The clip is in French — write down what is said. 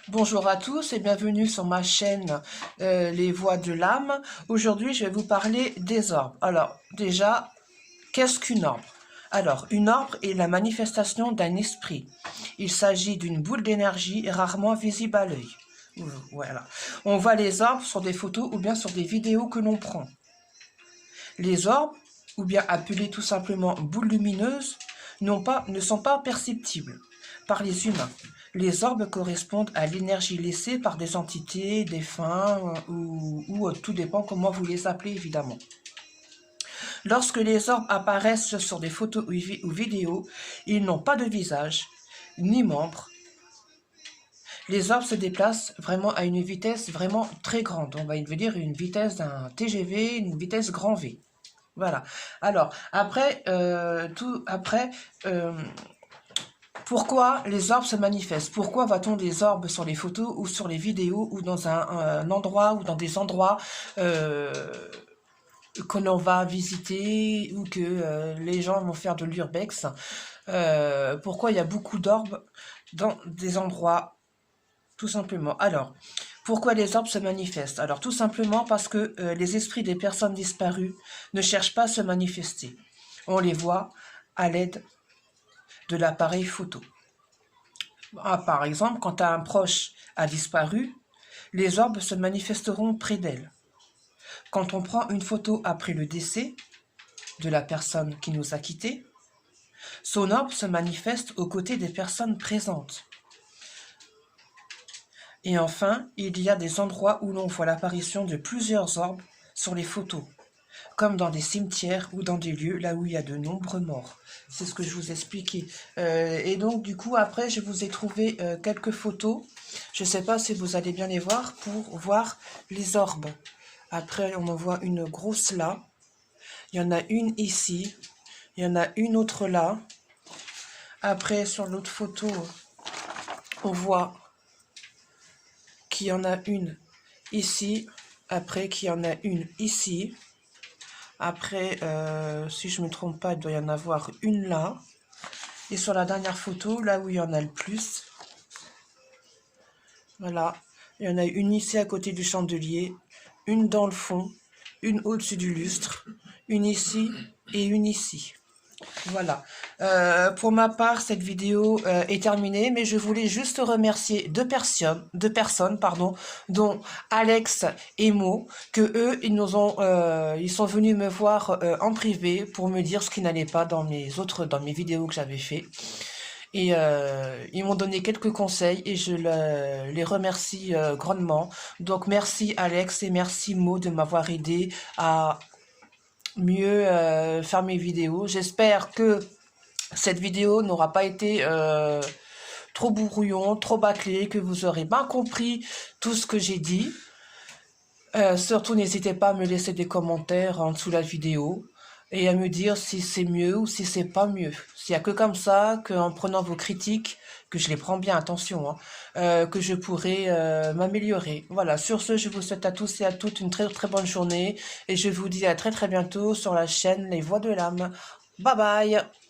Bonjour à tous et bienvenue sur ma chaîne Les Voix de l'âme. Aujourd'hui, je vais vous parler des orbes. Alors, déjà, qu'est-ce qu'une orbe? Alors, une orbe est la manifestation d'un esprit. Il s'agit d'une boule d'énergie rarement visible à l'œil. Voilà. On voit les orbes sur des photos ou bien sur des vidéos que l'on prend. Les orbes, ou bien appelées tout simplement boules lumineuses, ne sont pas perceptibles par les humains. Les orbes correspondent à l'énergie laissée par des entités, défunts ou tout dépend comment vous les appelez évidemment. Lorsque les orbes apparaissent sur des photos ou vidéos, ils n'ont pas de visage, ni membres. Les orbes se déplacent vraiment à une vitesse vraiment très grande. On va dire une vitesse d'un TGV, une vitesse grand V. Voilà. Alors, après, pourquoi les orbes se manifestent? Pourquoi voit-on des orbes sur les photos ou sur les vidéos ou dans un endroit ou dans des endroits que l'on va visiter ou que les gens vont faire de l'urbex? Pourquoi il y a beaucoup d'orbes dans des endroits? Tout simplement. Alors, pourquoi les orbes se manifestent? Alors, tout simplement parce que les esprits des personnes disparues ne cherchent pas à se manifester. On les voit à l'aide de l'appareil photo. Par exemple, quand un proche a disparu, les orbes se manifesteront près d'elle. Quand on prend une photo après le décès de la personne qui nous a quittés, son orbe se manifeste aux côtés des personnes présentes. Et enfin, il y a des endroits où l'on voit l'apparition de plusieurs orbes sur les photos, comme dans des cimetières ou dans des lieux là où il y a de nombreux morts. C'est ce que je vous expliquais. Et donc, du coup, après, je vous ai trouvé quelques photos. Je ne sais pas si vous allez bien les voir pour voir les orbes. Après, on en voit une grosse là. Il y en a une ici. Il y en a une autre là. Après, sur l'autre photo, on voit qu'il y en a une ici. Après, qu'il y en a une ici. Après, si je ne me trompe pas, il doit y en avoir une là. Et sur la dernière photo, là où il y en a le plus, voilà, il y en a une ici à côté du chandelier, une dans le fond, une au-dessus du lustre, une ici et une ici. Voilà. Pour ma part, cette vidéo est terminée, mais je voulais juste remercier deux personnes, dont Alex et Mo, que eux, ils sont venus me voir en privé pour me dire ce qui n'allait pas dans mes vidéos que j'avais fait. Et ils m'ont donné quelques conseils et je les remercie grandement. Donc merci Alex et merci Mo de m'avoir aidé à mieux faire mes vidéos. J'espère que cette vidéo n'aura pas été trop brouillon, trop bâclé, que vous aurez bien compris tout ce que j'ai dit. Surtout, n'hésitez pas à me laisser des commentaires en dessous de la vidéo et à me dire si c'est mieux ou si c'est pas mieux. S'il n'y a que comme ça, qu'en prenant vos critiques, que je les prends bien, attention, que je pourrai m'améliorer. Voilà, sur ce, je vous souhaite à tous et à toutes une très très bonne journée et je vous dis à très très bientôt sur la chaîne Les Voix de l'âme. Bye bye!